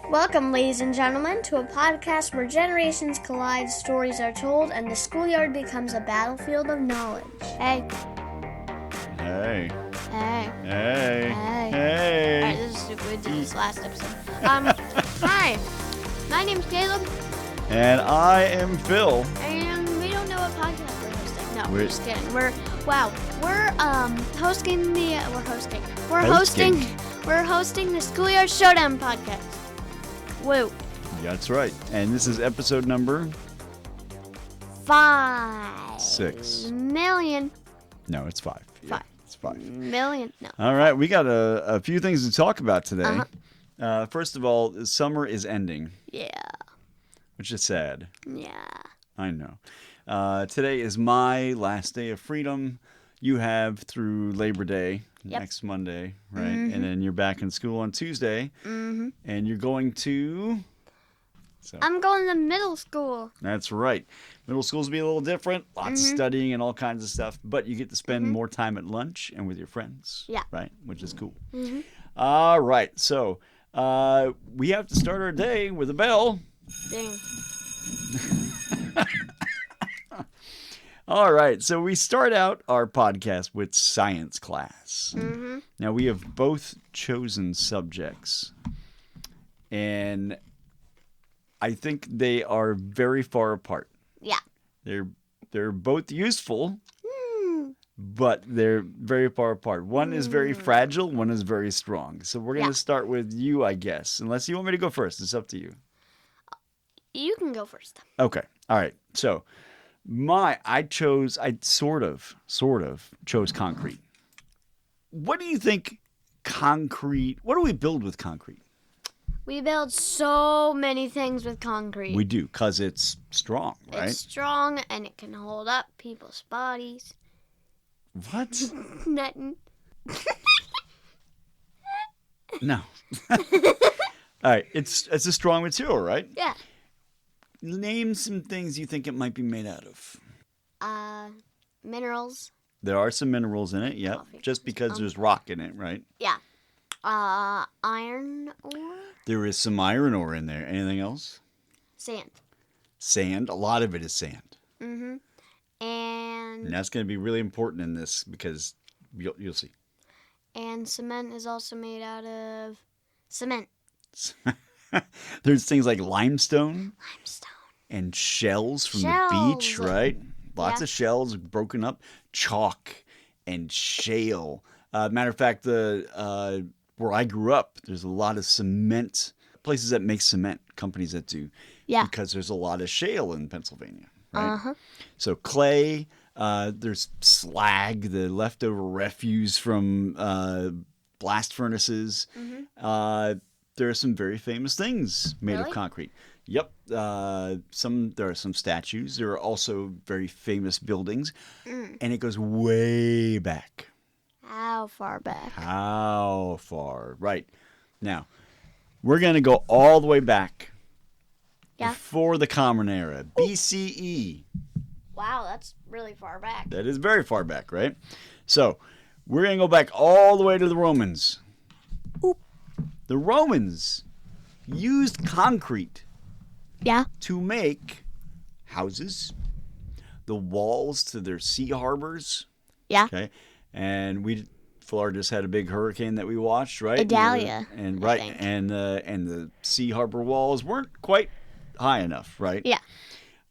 Welcome, ladies and gentlemen, to a podcast where generations collide, stories are told, and the schoolyard becomes a battlefield of knowledge. Hey. Hey. Hey. Hey. Hey. Hey. Alright, this is stupid. We did this last episode. Hi. My name's Caleb. And I am Phil. And we don't know what podcast we're hosting. No, we're We're- just kidding. We're hosting the Schoolyard Showdown podcast. Woo. That's right. And this is episode number 5 6. million. No, it's 5. Yeah, 5. it's 5. Million. No. All right. We got a few things to talk about today. Uh-huh. First of all, summer is ending, Yeah. which is sad. Yeah. I know. Today is my last day of freedom. You have through Labor Day, Yep. next Monday, right? Mhm. And then you're back in school on Tuesday. Mm-hmm. And you're going to... I'm going to middle school. That's right. Middle school's be a little different. Lots of studying and all kinds of stuff. But you get to spend more time at lunch and with your friends. Yeah. Right? Which is cool. Mm-hmm. All right. So we have to start our day with a bell. Dang. All right. So we start out our podcast with science class. Mm-hmm. Now, we have both chosen subjects. And I think they are very far apart. Yeah. They're both useful, Hmm. but they're very far apart. One is very fragile, one is very strong. So we're going to start with you, I guess. Unless you want me to go first. It's up to you. You can go first. Okay. All right. So I sort of chose concrete. What do you think what do we build with concrete? We build so many things with concrete. We do, because it's strong, right? It's strong and it can hold up people's bodies. What? Nothing. No. All right. It's a strong material, right? Yeah. Name some things you think it might be made out of. Minerals. There are some minerals in it, yep. Coffee. Just because there's rock in it, right? Yeah. Iron ore. There is some iron ore in there. Anything else? Sand. Sand. A lot of it is sand. Mm-hmm. And And that's going to be really important in this because you'll see. cement is also made out of cement. There's things like limestone Limestone. and shells from the beach, Shells. right? Lots Yeah. of shells broken up. Chalk and shale. Matter of fact, where I grew up, there's a lot of cement, places that make cement, companies that do. Yeah. Because there's a lot of shale in Pennsylvania, right? Uh-huh. So clay, there's slag, the leftover refuse from blast furnaces. Mm-hmm. There are some very famous things made of Really? concrete. Yep. There are some statues. There are also very famous buildings. And it goes way back. How far back? How far? Right. Now, we're going to go all the way back. Yeah. Before the Common Era. BCE. Wow, that's really far back. That is very far back, right? So, we're going to go back all the way to the Romans. Oop. The Romans used concrete Yeah. to make houses, the walls to their sea harbors. Yeah. Okay. And Florida just had a big hurricane that we watched, right? Idalia, And I right. think. And the sea harbor walls weren't quite high enough, right? Yeah.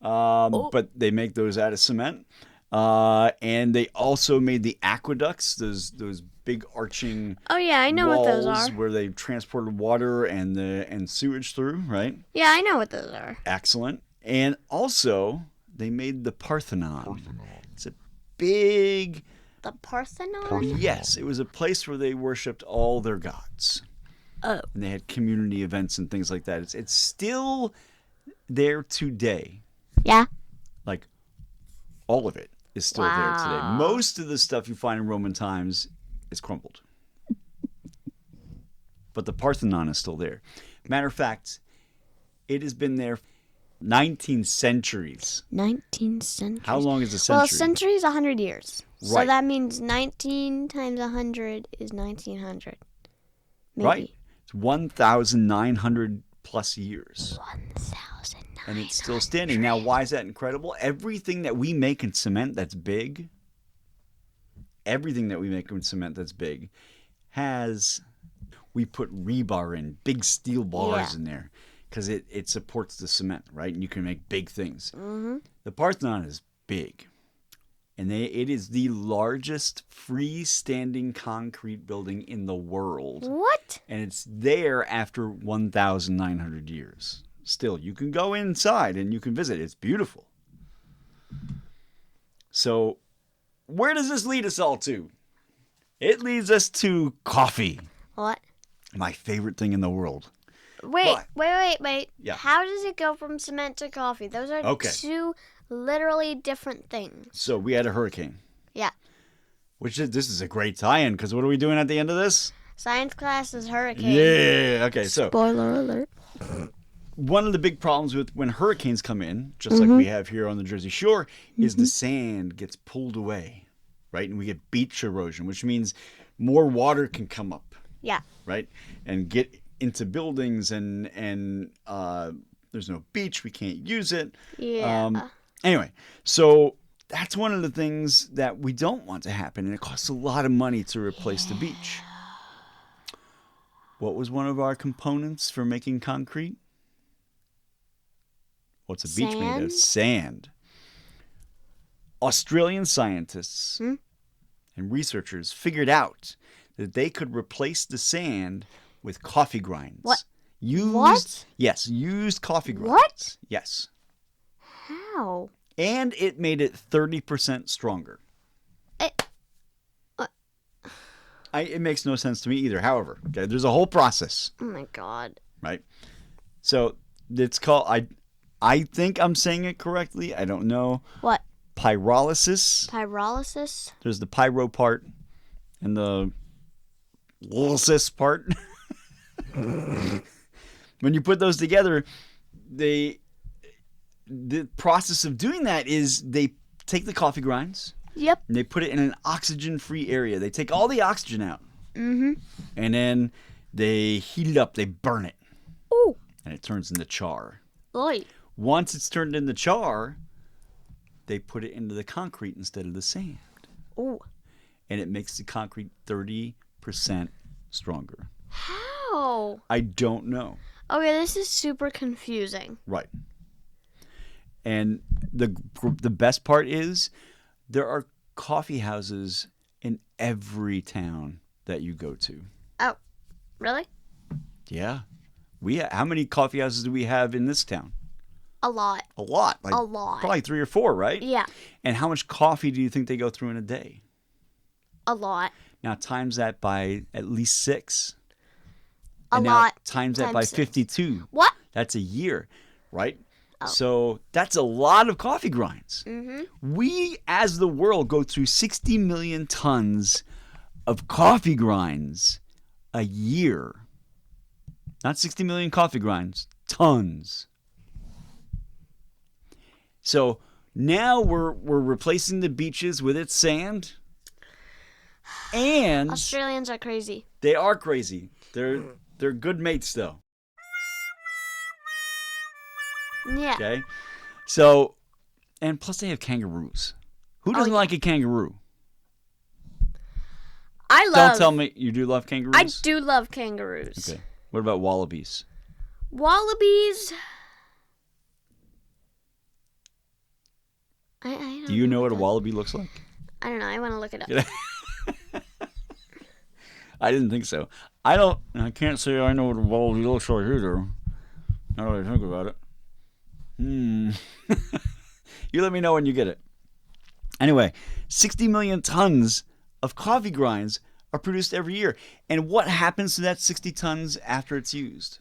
But they make those out of cement. And they also made the aqueducts, those big arching Oh yeah, I know what those walls are. where they transported water and sewage through, right? Yeah, I know what those are. Excellent. And also, they made the Parthenon. It's a big... The Parthenon? Yes, it was a place where they worshipped all their gods. Oh. And they had community events and things like that. It's still there today. Yeah. Like, all of it is still there today. Wow. Most of the stuff you find in Roman times is crumbled. But the Parthenon is still there. Matter of fact, it has been there 19 centuries. 19 centuries. How long is a century? Well, a century is 100 years. So Right. that means 19 times 100 is 1900. Maybe. Right. It's 1,900 plus years. 1,900. And it's still standing. Now, why is that incredible? Everything that we make in cement that's big, we put rebar in, big steel bars in there, because it supports the cement, right? And you can make big things. Mm-hmm. The Parthenon is big. And it is the largest freestanding concrete building in the world. What? And it's there after 1,900 years. Still, you can go inside and you can visit. It's beautiful. So, where does this lead us all to? It leads us to coffee. What? My favorite thing in the world. Wait. Yeah. How does it go from cement to coffee? Those are two literally different things. So we had a hurricane. Yeah. This is a great tie-in, because what are we doing at the end of this? Science class is hurricane. Yeah. Okay, so Spoiler alert. one of the big problems with when hurricanes come in, just like we have here on the Jersey Shore, is the sand gets pulled away, right? And we get beach erosion, which means more water can come up. Yeah. Right? And get into buildings, and there's no beach. We can't use it. Yeah. Anyway, so that's one of the things that we don't want to happen, and it costs a lot of money to replace the beach. What was one of our components for making concrete? What's a beach made of? Sand. Australian scientists and researchers figured out that they could replace the sand with coffee grinds. What? What? Yes, used coffee grinds. What? Yes. How? And it made it 30% stronger. It makes no sense to me either. However, okay, there's a whole process. Oh my god. Right? So it's called, I think I'm saying it correctly. I don't know. What? Pyrolysis. Pyrolysis? There's the pyro part and the lysis part. When you put those together, the process of doing that is they take the coffee grinds. Yep. And they put it in an oxygen-free area. They take all the oxygen out. Mm-hmm. And then they heat it up. They burn it. Ooh. And it turns into char. Oy. Once it's turned into char, they put it into the concrete instead of the sand. Ooh. And it makes the concrete 30% stronger. How? I don't know. Okay, this is super confusing. Right. And the best part is there are coffee houses in every town that you go to. Oh, really? Yeah. How many coffee houses do we have in this town? A lot. A lot. A lot. Probably 3 or 4, right? Yeah. And how much coffee do you think they go through in a day? A lot. Now times that by at least 6. A lot. Times that by 52. What? That's a year, right? Oh. So that's a lot of coffee grinds. Mm-hmm. We, as the world, go through 60 million tons of coffee grinds a year. Not 60 million coffee grinds, tons. So now we're replacing the beaches with its sand. And Australians are crazy. They are crazy. They're good mates, though. Yeah. Okay? So, and plus they have kangaroos. Who doesn't like a kangaroo? Don't tell me you do love kangaroos? I do love kangaroos. Okay. What about wallabies? Wallabies. I don't Do you know what a wallaby looks like? I don't know. I want to look it up. I didn't think so. I can't say I know what a wallaby looks like either. Now that I think about it. You let me know when you get it. Anyway, 60 million tons of coffee grinds are produced every year. And what happens to that 60 tons after it's used?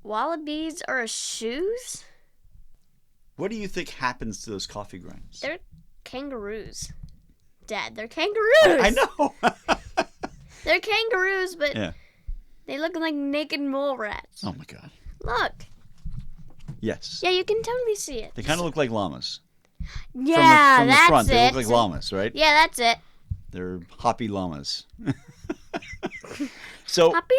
Wallabies are shoes? What do you think happens to those coffee grinds? They're kangaroos. Dad, they're kangaroos! I know! They're kangaroos, but they look like naked mole rats. Oh my god. Look. Yes. Yeah, you can totally see it. They kind of look like llamas. Yeah, from the front, that's it. They look like llamas, right? Yeah, that's it. They're hoppy llamas. So Happy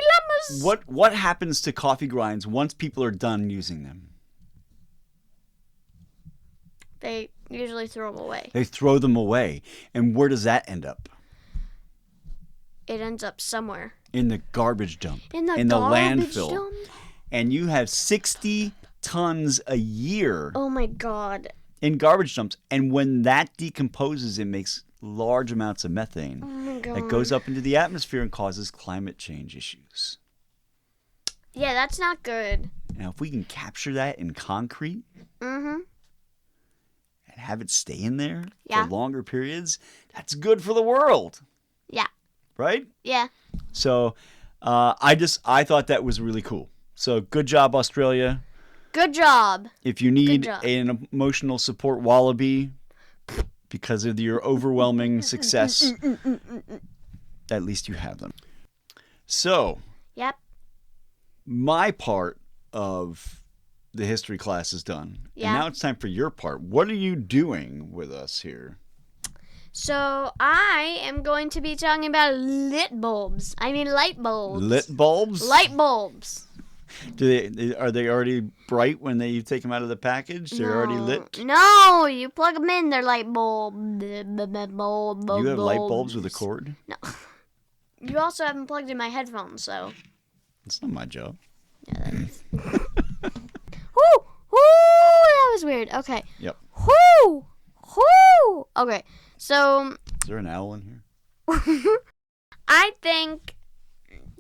llamas. what happens to coffee grinds once people are done using them? They usually throw them away. They throw them away. And where does that end up? It ends up somewhere. In the garbage dump. In the landfill. dump? And you have 60 tons a year Oh my god. in garbage dumps. And when that decomposes, it makes large amounts of methane Oh my god. that goes up into the atmosphere and causes climate change issues. Yeah, that's not good. Now, if we can capture that in concrete and have it stay in there Yeah. for longer periods, that's good for the world, Yeah. right? Yeah. So I thought that was really cool. So good job, Australia. Good job. If you need job. an emotional support wallaby because of your overwhelming success, at least you have them. So Yep. my part of the history class is done. Yeah. And now it's time for your part. What are you doing with us here? So I am going to be talking about light bulbs. Light bulbs. Lit bulbs? Light bulbs. Are they already bright when you take them out of the package? They're already lit? No, you plug them in. They're light bulb. You have light bulbs with a cord? No. You also haven't plugged in my headphones, so. That's not my job. Yeah, that is. Whoo! Whoo! That was weird. Okay. Yep. Whoo! Whoo! Okay. So. Is there an owl in here? I think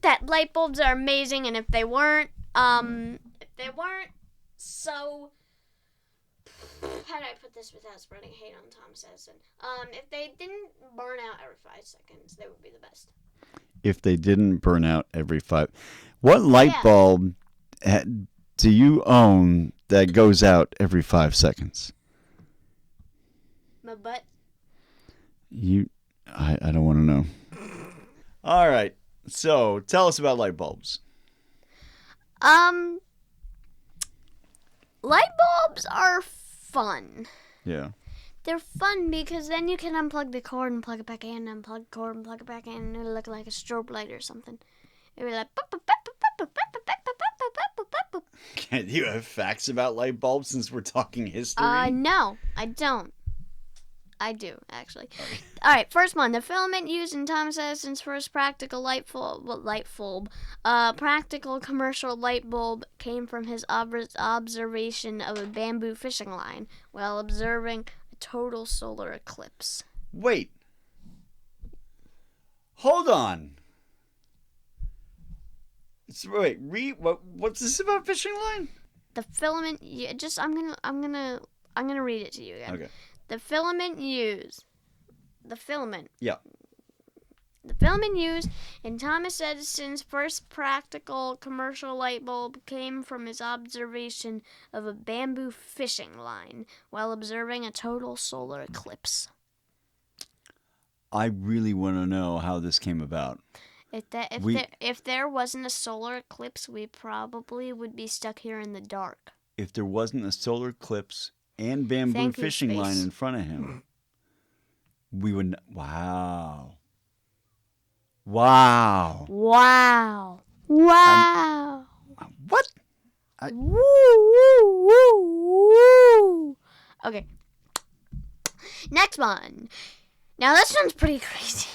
that light bulbs are amazing, and if they weren't so, how do I put this without spreading hate on Thomas Edison? If they didn't burn out every 5 seconds, they would be the best. If they didn't burn out every 5. What light Yeah. bulb do you own that goes out every 5 seconds? My butt. I don't want to know. All right. So tell us about light bulbs. Light bulbs are fun. Yeah. They're fun because then you can unplug the cord and plug it back in, unplug the cord and plug it back in, and it'll look like a strobe light or something. It'll be like. Do you have facts about light bulbs since we're talking history? No, I don't. I do, actually. All right, first one. The filament used in Thomas Edison's first practical practical commercial light bulb came from his observation of a bamboo fishing line while observing a total solar eclipse. Wait. Hold on. What's this about fishing line? The filament, I'm gonna read it to you again. Okay. The filament used in Thomas Edison's first practical commercial light bulb came from his observation of a bamboo fishing line while observing a total solar eclipse. I really want to know how this came about. If there wasn't a solar eclipse, we probably would be stuck here in the dark. If there wasn't a solar eclipse and bamboo fishing line in front of him, we would. Wow. Wow. What? Woo. Okay. Next one. Now this one's pretty crazy.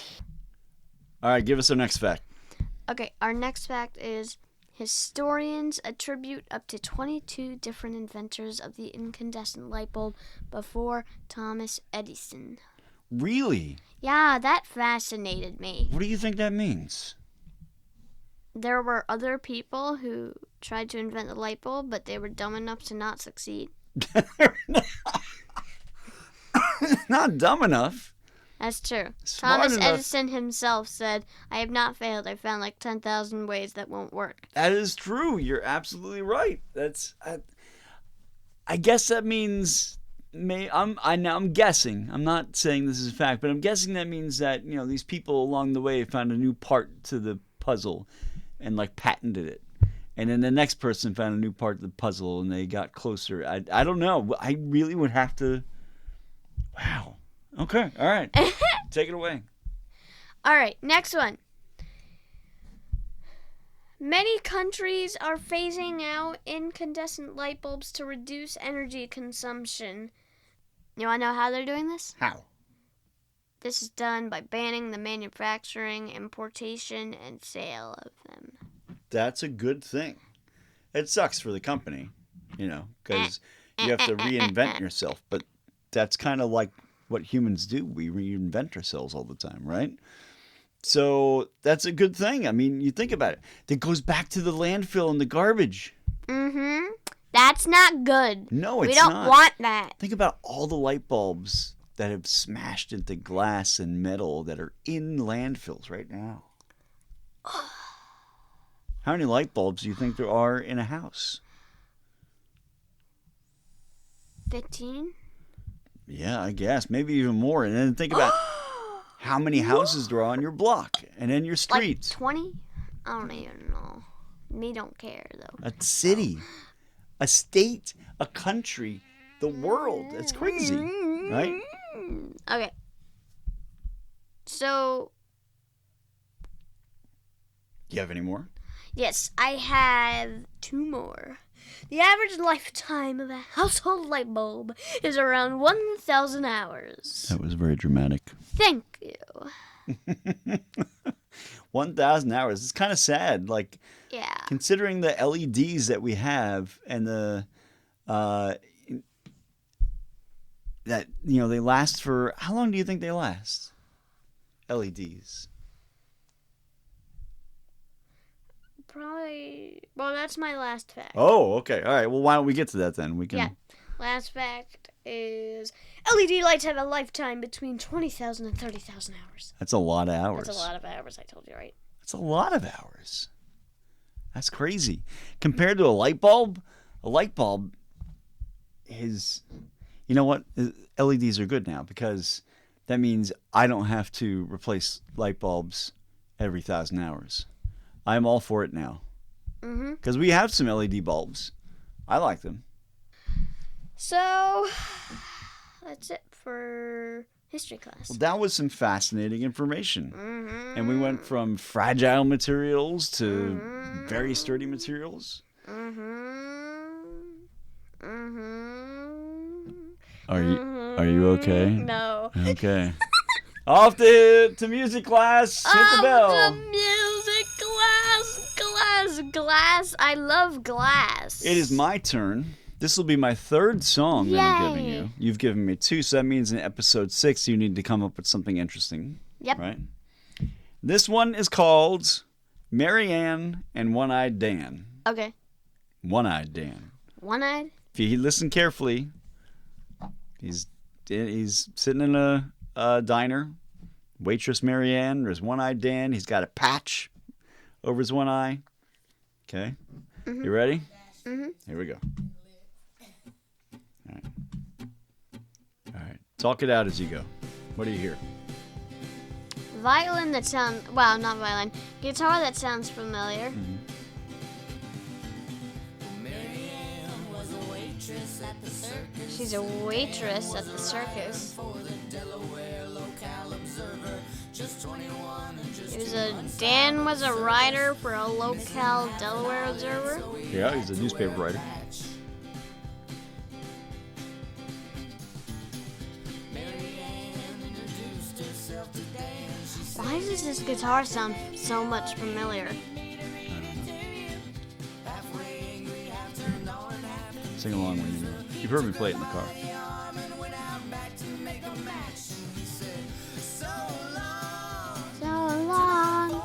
All right, give us our next fact. Okay, our next fact is historians attribute up to 22 different inventors of the incandescent light bulb before Thomas Edison. Really? Yeah, that fascinated me. What do you think that means? There were other people who tried to invent the light bulb, but they were dumb enough to not succeed. Not dumb enough. That's true. Smart Thomas enough. Edison himself said, "I have not failed. I found like 10,000 ways that won't work." That is true. You're absolutely right. I guess that means I'm guessing. I'm not saying this is a fact, but I'm guessing that means that these people along the way found a new part to the puzzle and patented it, and then the next person found a new part of the puzzle and they got closer. I don't know. I really would have to. Wow. Okay. All right. Take it away. All right, next one. Many countries are phasing out incandescent light bulbs to reduce energy consumption. You want to know how they're doing this? How? This is done by banning the manufacturing, importation, and sale of them. That's a good thing. It sucks for the company, because you have to reinvent yourself. But that's kind of like what humans do. We reinvent ourselves all the time, right? So that's a good thing. I mean, you think about it. That goes back to the landfill and the garbage. Mm-hmm. That's not good. No, it's not. We don't want that. Think about all the light bulbs that have smashed into glass and metal that are in landfills right now. How many light bulbs do you think there are in a house? 15? Yeah, I guess. Maybe even more. And then think about how many houses there are on your block and in your streets. Like 20? I don't even know. Me don't care, though. A city, a state, a country, the world. That's crazy, right? Okay. So, Do you have any more? yes, I have 2 more. The average lifetime of a household light bulb is around 1,000 hours. That was very dramatic. Thank you. 1,000 hours. It's kind of sad. Like, Yeah. considering the LEDs that we have and the they last for how long do you think they last? LEDs. Probably. Well, that's my last fact. Oh, okay. All right. Well, why don't we get to that then? We can. Yeah. Last fact is LED lights have a lifetime between 20,000 and 30,000 hours. That's a lot of hours. That's a lot of hours, I told you, right? That's a lot of hours. That's crazy. Compared to a light bulb is, you know what? LEDs are good now because that means I don't have to replace light bulbs every 1,000 hours. I'm all for it now. Mm-hmm. Because we have some LED bulbs. I like them. So, that's it for history class. Well, that was some fascinating information. Mm-hmm. And we went from fragile materials to very sturdy materials. Mm-hmm. Mm-hmm. Are you okay? No. Okay. Off to music class. Hit the bell. The music glass. I love glass. It is my turn. This will be my 3rd song that I'm giving Yay. you. You've given me 2, so that means in episode 6 you need to come up with something interesting. Yep. Right? This one is called Marianne and One-Eyed Dan. Okay. One-Eyed Dan. One-eyed? If you listen carefully, he's sitting in a diner. Waitress Marianne, there's One-Eyed Dan. He's got a patch over his one eye. Okay. Mm-hmm. You ready? Mm-hmm. Here we go. All right. Talk it out as you go. What do you hear? Violin that sounds... Well, not violin. Guitar that sounds familiar. Mm-hmm. She's a waitress at the circus. Dan was a writer for a local Delaware Observer. Yeah, he's a newspaper writer. Why does this guitar sound so much familiar? Sing along when you've heard me play it in the car. So long.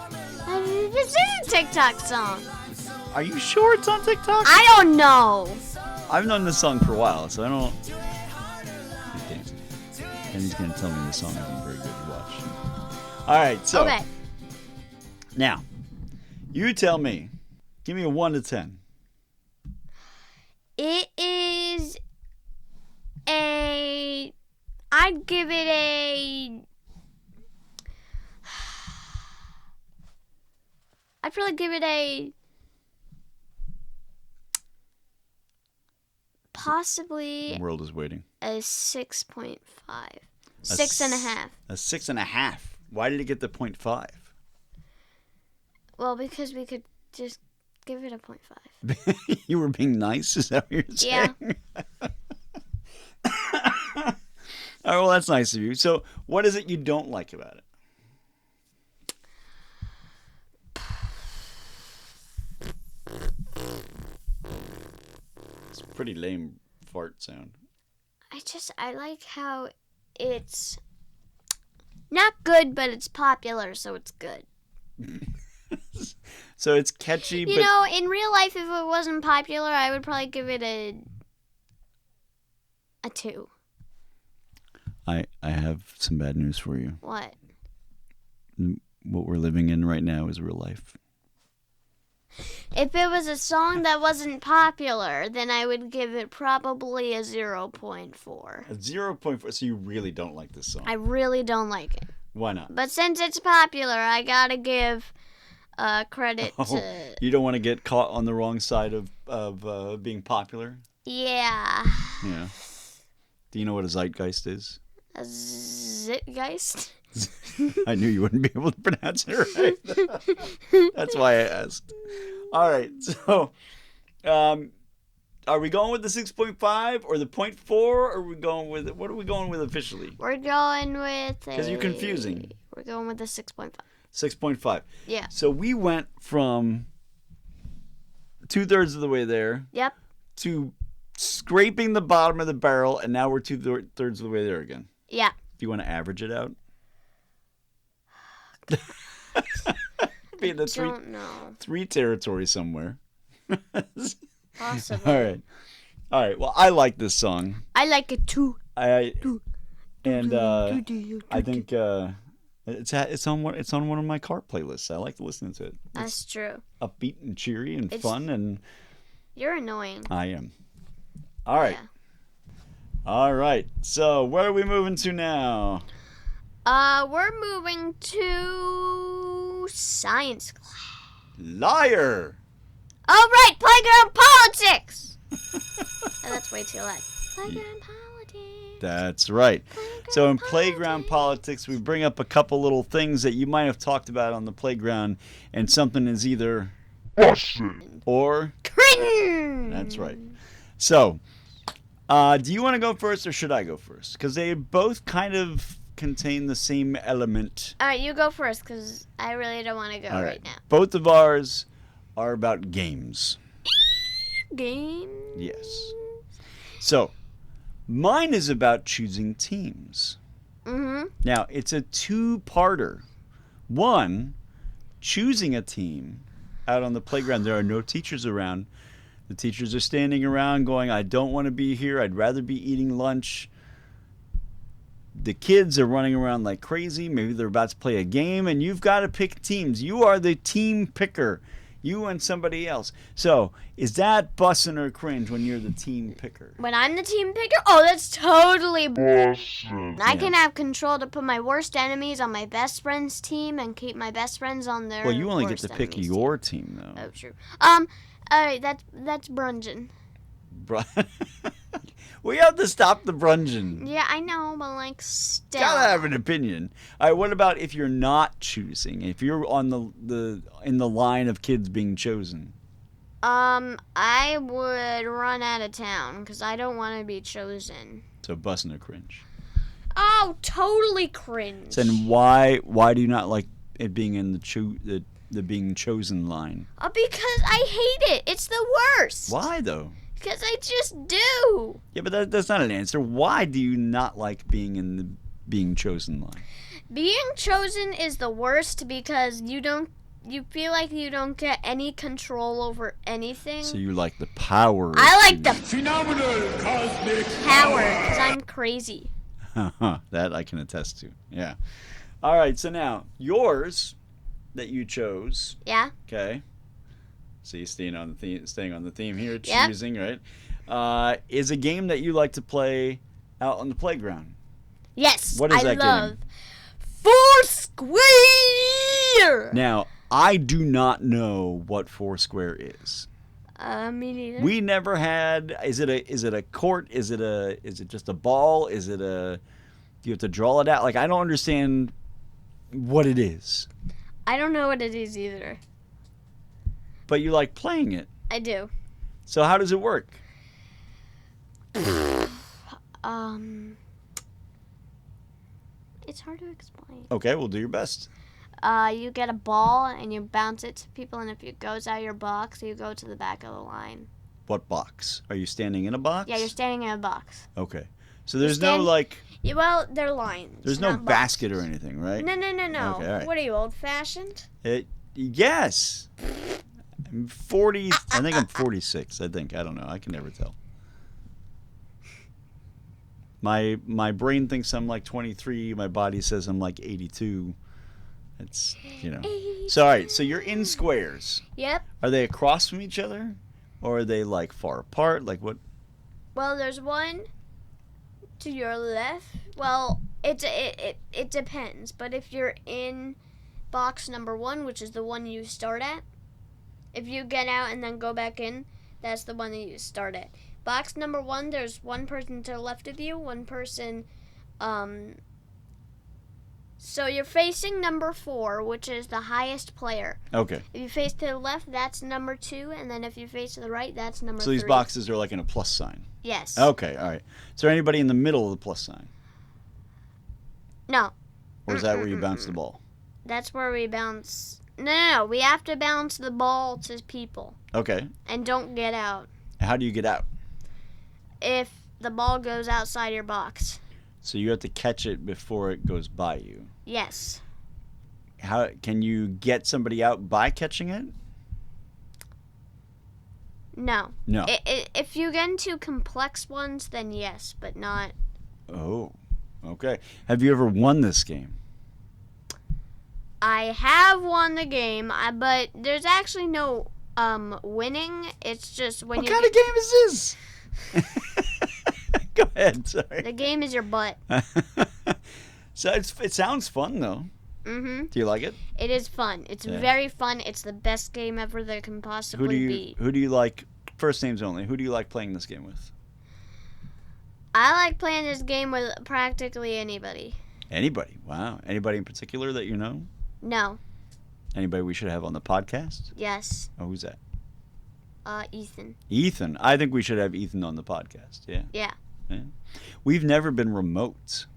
This is a TikTok song. Are you sure it's on TikTok? I don't know. I've known this song for a while, so I don't. He's dancing, and he's gonna tell me this song isn't very good to watch. All right, so Okay. now you tell me. Give me a 1 to 10. It is a... I'd give it a... I'd probably give it a... Possibly The world is waiting. a 6.5. A 6.5. A 6.5. Why did it get the 0.5? Well, because we could just give it a 0.5. You were being nice? Is that what you're saying? Yeah. All right, well, that's nice of you. So what is it you don't like about it? It's a pretty lame fart sound. I like how it's not good, but it's popular, so it's good. So it's catchy, You know, in real life, if it wasn't popular, I would probably give it a 2. I have some bad news for you. What? What we're living in right now is real life. If it was a song that wasn't popular, then I would give it probably a 0.4. A 0.4. So you really don't like this song? I really don't like it. Why not? But since it's popular, I gotta give credit to... You don't want to get caught on the wrong side of being popular? Yeah. Yeah. Do you know what a zeitgeist is? A Zitgeist? I knew you wouldn't be able to pronounce it right. That's why I asked. All right, so are we going with the 6.5 or the 0.4? Or are we going with what are we going with officially? We're going with Because you're confusing. We're going with the 6.5. 6.5. Yeah. So we went from 2/3 of the way there. Yep. To scraping the bottom of the barrel, and now we're 2/3 of the way there again. Yeah. Do you want to average it out? Be in the Don't know. 3 territory somewhere. Possibly. All right. Well, I like this song. I like it too. I think it's on one of my car playlists. I like listening to it. That's true. Upbeat and cheery and fun, and You're annoying. I am. All right. Yeah. All right. So where are we moving to now? We're moving to science class. Liar. All right, playground politics. Oh, that's way too loud. Playground politics. That's right. So in playground politics, we bring up a couple little things that you might have talked about on the playground, and something is either awesome or cringe. That's right. So, do you want to go first or should I go first? Because they both kind of contain the same element. All right, you go first because I really don't want to go right now. Both of ours are about games. Game? Yes. So, mine is about choosing teams. Mm-hmm. Now, it's a 2-parter. One, choosing a team out on the playground. There are no teachers around. The teachers are standing around going, I don't want to be here. I'd rather be eating lunch. The kids are running around like crazy. Maybe they're about to play a game, and you've got to pick teams. You are the team picker. You and somebody else. So, is that bussin' or cringe when you're the team picker? When I'm the team picker? Oh, that's totally Awesome. I can have control to put my worst enemies on my best friend's team and keep my best friends on their Well, you only get worst to pick enemies' your team, though. Oh, true. All right, that's brungin'. We have to stop the brunging. Yeah, I know, but like still. Gotta have an opinion. All right, what about if you're not choosing? If you're on the in the line of kids being chosen? I would run out of town because I don't want to be chosen. So bussin' or cringe. Oh, totally cringe. So then why do you not like it being in the being chosen line? Because I hate it. It's the worst. Why though? Because I just do. Yeah, but that's not an answer. Why do you not like being in the being chosen line? Being chosen is the worst because you feel like you don't get any control over anything. So you like the power. I like the Phenomenal cosmic power because I'm crazy. That I can attest to. Yeah. All right. So now yours that you chose. Yeah. Okay. See, staying on the theme here, Yep. choosing, right? Is a game that you like to play out on the playground. Yes. What is I that love game? Foursquare. Now, I do not know what Foursquare is. Me neither. We never had. Is it a court? Is it just a ball? Do you have to draw it out? Like, I don't understand what it is. I don't know what it is either. But you like playing it. I do. So how does it work? It's hard to explain. Okay, we'll do your best. You get a ball and you bounce it to people, and if it goes out of your box, you go to the back of the line. What box? Are you standing in a box? Yeah, you're standing in a box. Okay. So there's no like... Yeah, well, they're lines. There's no not basket boxes. or anything, right? No. Okay, all right. What are you, old-fashioned? Yes. I'm 40... I think I'm 46, I think. I don't know. I can never tell. My brain thinks I'm like 23. My body says I'm like 82. It's, you know. So, all right. So you're in squares. Yep. Are they across from each other? Or are they like far apart? Like what? Well, there's one to your left. Well, it depends. But if you're in box number 1, which is the one you start at, if you get out and then go back in, that's the one that you start at. Box number 1, there's one person to the left of you, one person, so you're facing number 4, which is the highest player. Okay. If you face to the left, that's number 2, and then if you face to the right, that's number 3. So these boxes are like in a plus sign. Yes. Okay, all right. Is there anybody in the middle of the plus sign? No. Or is that where you bounce the ball? That's where we bounce. No. We have to bounce the ball to people. Okay. And don't get out. How do you get out? If the ball goes outside your box. So you have to catch it before it goes by you. Yes. How can you get somebody out by catching it? No. No. If you get into complex ones, then yes, but not. Oh, okay. Have you ever won this game? I have won the game, but there's actually no winning. It's just when What you. kind of game is this? Go ahead. Sorry. The game is your butt. So it sounds fun though. Mhm. Do you like it? It is fun. It's very fun. It's the best game ever that can possibly be. Who do you like? First names only. Who do you like playing this game with? I like playing this game with practically anybody. Anybody? Wow. Anybody in particular that you know? No. Anybody we should have on the podcast? Yes. Oh, who's that? Ethan. Ethan. I think we should have Ethan on the podcast. Yeah. Yeah. We've never been remote.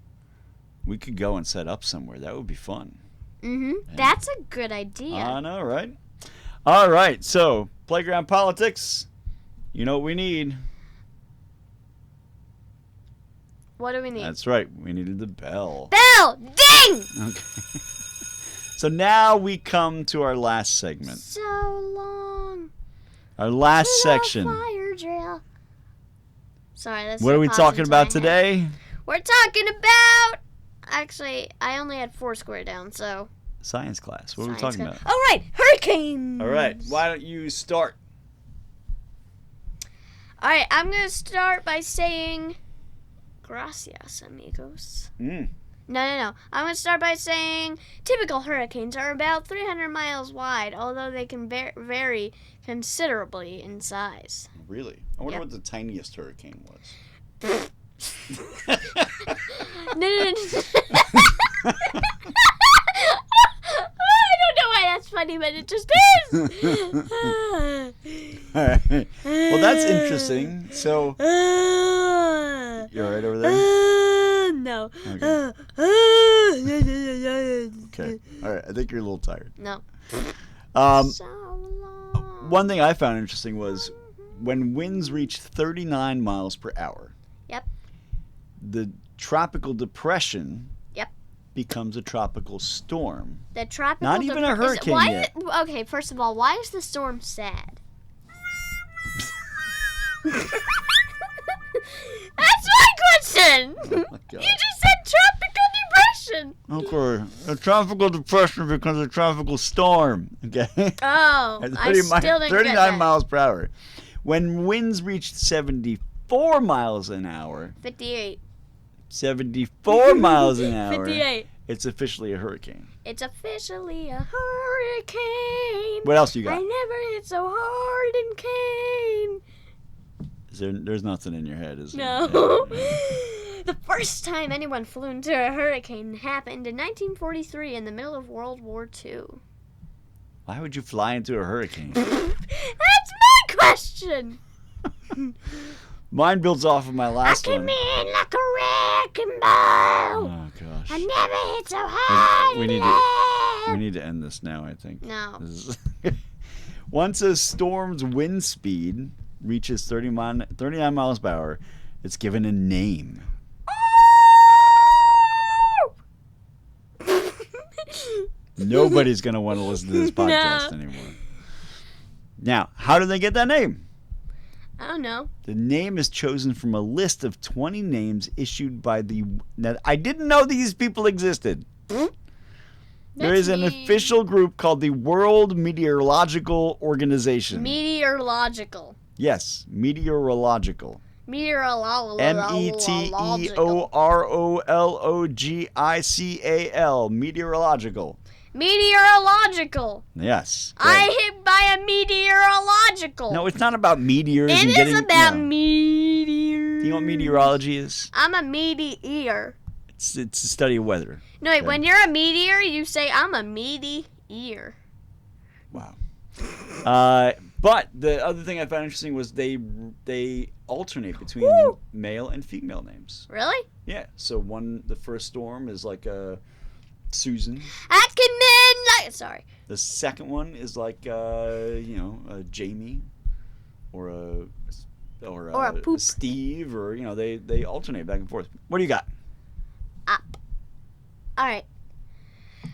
We could go and set up somewhere. That would be fun. Mhm. Yeah. That's a good idea. I know, right? All right. So, playground politics. You know what we need. What do we need? That's right. We needed the bell. Bell! Ding! Okay. So now we come to our last segment. So long. Our last Little section. Fire drill. Sorry, that's What are we talking about today? We're talking about. Actually, I only had 4 square down, so. Science class. What are we Science talking class. about? All right, hurricanes. All right. Why don't you start? All right, I'm gonna start by saying, gracias, amigos. Mm. No. I'm going to start by saying typical hurricanes are about 300 miles wide, although they can vary considerably in size. Really? I wonder Yep. what the tiniest hurricane was. No. I don't know why that's funny, but it just is. All right. Well, that's interesting. So, you all right over there? No. Okay. Okay. All right. I think you're a little tired. No. So long. one thing I found interesting was when winds reach 39 miles per hour. Yep. The tropical depression. Yep. Becomes a tropical storm. The tropical. Not even a hurricane yet. Okay, first of all, why is the storm sad? That's my question. Oh my God. You just said tropical depression. Okay, a tropical depression becomes a tropical storm. Okay. Oh, At I still didn't 39 get that. miles per hour. When winds reach 74 miles an hour, 58. 74 miles an hour, 58. it's officially a hurricane. It's officially a hurricane. What else you I got? never hit so hard and came. There's nothing in your head, is there? No. Yeah. The first time anyone flew into a hurricane happened in 1943 in the middle of World War II. Why would you fly into a hurricane? That's my question. Mine builds off of my last I one. came in like a wrecking ball. Oh gosh. I never hit so hard. We need to end this now, I think. No. Once a storm's wind speed reaches 39 miles per hour, it's given a name. Nobody's going to want to listen to this podcast anymore. Now, how did they get that name? I don't know. The name is chosen from a list of 20 names issued by the... Now, I didn't know these people existed. There is an official group called the World Meteorological Organization. Meteorological. Yes, meteorological. Meteorological. Meteorological. Meteorological. Meteorological. Yes. I hit by a meteorological. No, it's not about meteors. It and is getting, about no. meteors. Do you know what meteorology is? I'm a meteor. It's the study of weather. No, wait, when you're a meteor, you say, I'm a meteor. Wow. But the other thing I found interesting was they alternate between male and female names. Really? Yeah. So the first storm is like Susan. Sorry. The second one is like Jamie, or a Poop. Steve, or they alternate back and forth. What do you got? All right.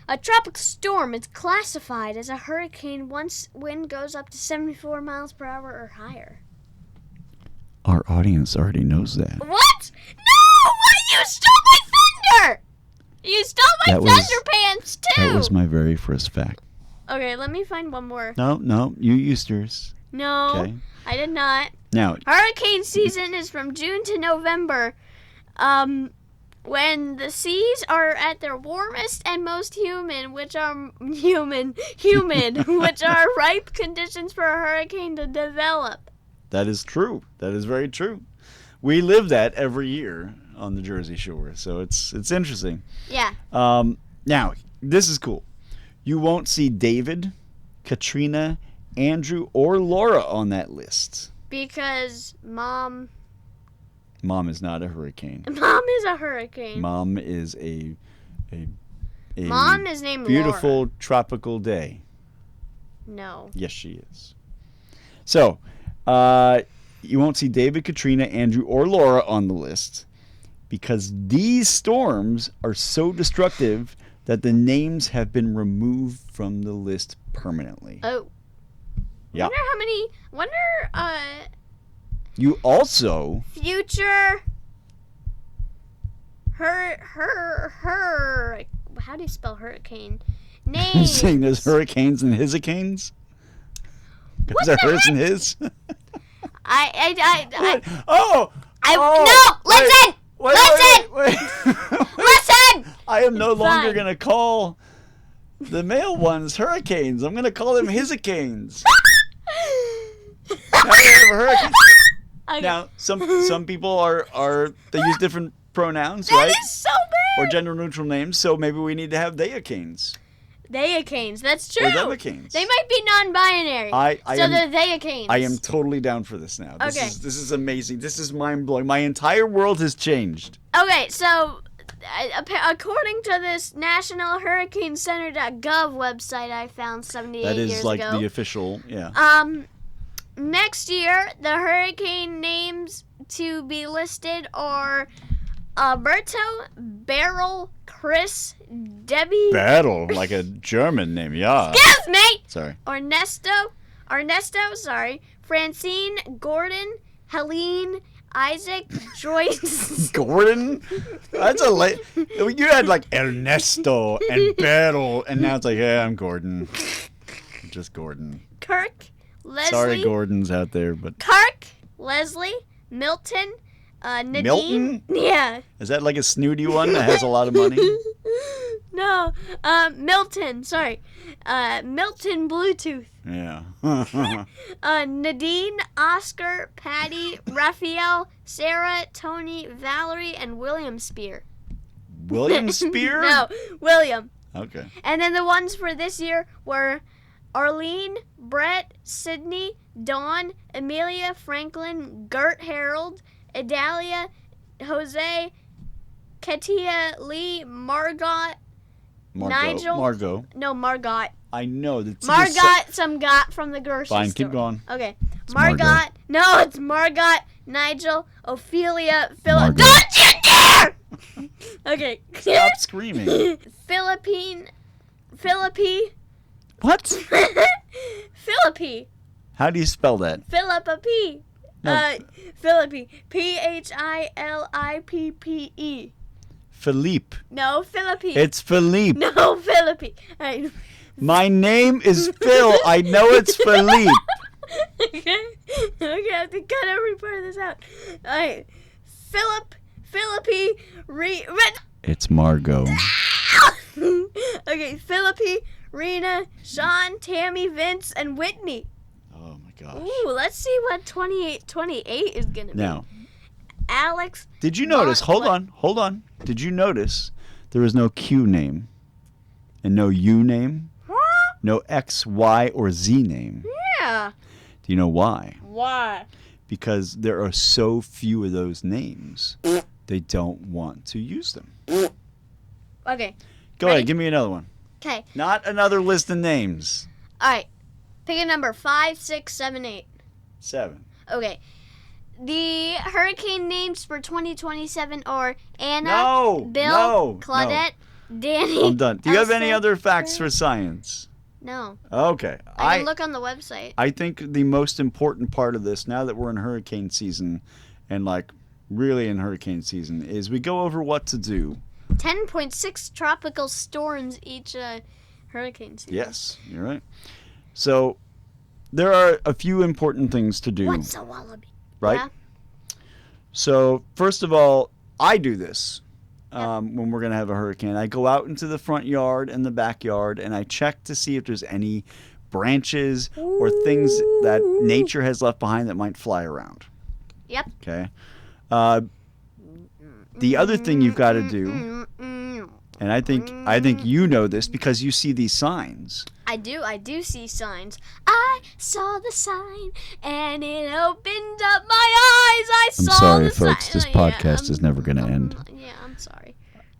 A tropical storm is classified as a hurricane once wind goes up to 74 miles per hour or higher. Our audience already knows that. What? No! What? You stole my thunder! You stole my Thunderpants, too! That was my very first fact. Okay, let me find one more. No, you used yours. No, Okay. I did not. Now, Hurricane season is from June to November. When the seas are at their warmest and most humid, which are ripe conditions for a hurricane to develop. that is true. That is very true. We live that every year on the Jersey Shore, so it's interesting. Yeah. Now, this is cool. You won't see David, Katrina, Andrew, or Laura on that list. Because Mom Mom is not a hurricane. Mom is a hurricane. Mom is a Mom is named beautiful Laura. tropical day. No. Yes, she is. So, you won't see David, Katrina, Andrew, or Laura on the list because these storms are so destructive that the names have been removed from the list permanently. Oh. Yeah. Wonder how many. You also Future. How do you spell hurricane? Names. saying there's hurricanes and hurricanes? Because there hers and his? No, listen! Wait. Listen! I am no longer Fine. going to call the male ones hurricanes. I'm going to call them hurricanes. Hurricanes. Okay. Now, some people they use different pronouns, That right? is so bad. Or gender neutral names, so maybe we need to have theicanes. Theicanes, that's true. Or themicanes. They might be non-binary. They're theicanes. I am totally down for this now. This Okay. is amazing. This is mind-blowing. My entire world has changed. Okay, so according to this nationalhurricanecenter.gov website I found 78 That years is like ago. the official, yeah. Next year, the hurricane names to be listed are Alberto, Beryl, Chris, Debbie. Battle, like a German name, yeah. Excuse me! Sorry. Ernesto, Francine, Gordon, Helene, Isaac, Joyce. Gordon? That's a late. You had like Ernesto and Battle, and now it's like, yeah, I'm Gordon. Just Gordon. Kirk, Leslie. Sorry, Gordon's out there, but. Kirk, Leslie, Milton, Nadine. Milton? Yeah. Is that like a snooty one that has a lot of money? No, Milton. Sorry, Milton Bluetooth. Yeah. Nadine, Oscar, Patty, Raphael, Sarah, Tony, Valerie, and William Spear. William Spear? No, William. Okay. And then the ones for this year are Arlene, Brett, Sydney, Dawn, Amelia, Franklin, Gert, Harold, Adalia, Jose, Katia, Lee, Margot, Nigel. Margot. No, Margot. I know. Margot, some got from the grocery store. Fine, keep going. Okay. It's Margot. No, it's Margot, Nigel, Ophelia, Philip. Margot. Don't you dare! Okay. Stop screaming. Philippi. What? Philippi. How do you spell that? Philippa P. No. Philippi. Philipppe. Philippe. No, Philippi. It's Philippe. No, Philippi. Alright. My name is Phil. I know it's Philippe. Okay. Okay, I have to cut every part of this out. Alright. Philippi. It's Margot. Okay, Philippi, Rena, Sean, Tammy, Vince, and Whitney. Oh my gosh. Ooh, let's see what 28 is gonna be. Now, Alex. did you notice? What? Hold on. Did you notice there was no Q name and no U name, no X, Y, or Z name? Yeah. Do you know why? Why? Because there are so few of those names, they don't want to use them. Okay. Go Ready? ahead, give me another one. Okay. Not another list of names. All right. Pick a number 5, 6, 7, 8. 7. Okay. The hurricane names for 2027 are Anna, No. Bill, No. Claudette, Danny. I'm done. Do you have any Elsa, other facts for science? No. Okay. I can look on the website. I think the most important part of this, now that we're in hurricane season, and like really in hurricane season, is we go over what to do. 10.6 tropical storms each hurricane season. Yes, you're right. So there are a few important things to do. What's a wallaby? Right? Yeah. So first of all, I do this when we're going to have a hurricane. I go out into the front yard and the backyard, and I check to see if there's any branches or things that nature has left behind that might fly around. Yep. Okay. The other thing you've got to do, and I think you know this because you see these signs. I do see signs. I saw the sign and it opened up my eyes. I saw the sign. This podcast is never going to end. Yeah, I'm sorry.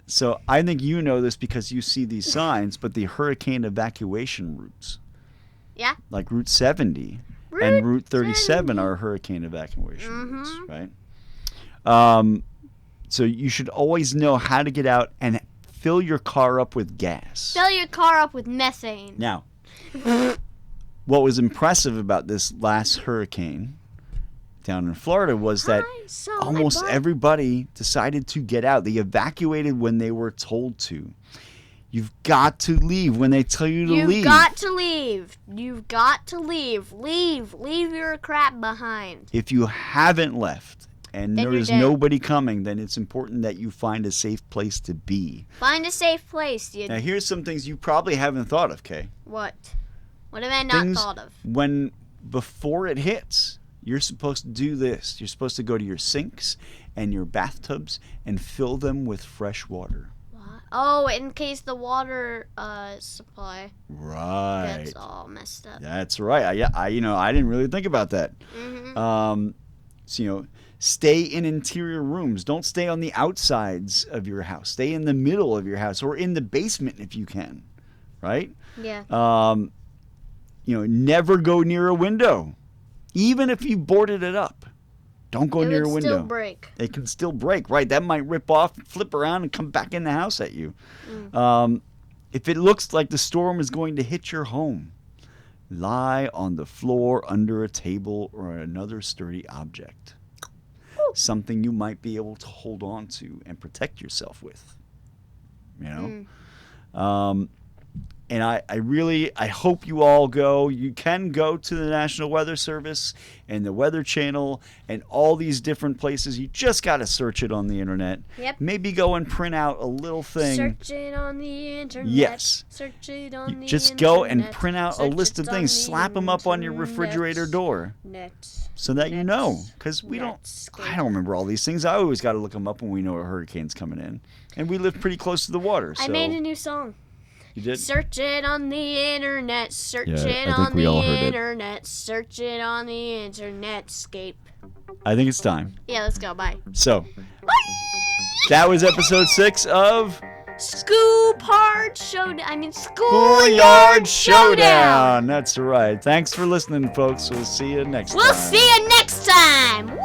So I think you know this because you see these signs, but the hurricane evacuation routes. Yeah. Like Route 70 and Route 37 are hurricane evacuation routes, right? So you should always know how to get out and fill your car up with gas. Fill your car up with methane. Now, what was impressive about this last hurricane down in Florida was that almost everybody decided to get out. They evacuated when they were told to. You've got to leave when they tell you to leave. You've got to leave. You've got to leave. Leave. Leave your crap behind. If you haven't left and Then there is you're dead. nobody coming, then it's important that you find a safe place to be. Find a safe place. Now, here's some things you probably haven't thought of, Kay. What? What have I not Things thought of? Before it hits, you're supposed to do this. You're supposed to go to your sinks and your bathtubs and fill them with fresh water. What? Oh, in case the water supply Right. gets all messed up. That's right. I didn't really think about that. So, stay in interior rooms. Don't stay on the outsides of your house. Stay in the middle of your house or in the basement if you can. Right? Yeah. Never go near a window. Even if you boarded it up. Don't go near a window. It would still break. It can still break, right? That might rip off, flip around, and come back in the house at you. If it looks like the storm is going to hit your home, lie on the floor under a table or another sturdy object. Something you might be able to hold on to and protect yourself with. And I hope you all go. You can go to the National Weather Service and the Weather Channel and all these different places. You just got to search it on the internet. Yep. Maybe go and print out a little thing. Search it on the internet. Yes. Search it on the internet. Just go and print out a Search list of it things. on the Slap them up on your internet. refrigerator door Net. so that you know. Because Netscape. I don't remember all these things. I always got to look them up when we know a hurricane's coming in. And we live pretty close to the water. So. I made a new song. You did? Search it on the internet. Search Yeah, I it think on we the all heard it. internet. Search it on the internet. Scape. I think it's time. Yeah, let's go. Bye. So, that was episode 6 of Schoolyard Showdown. That's right. Thanks for listening, folks. We'll see you next time. We'll see you next time. Woo!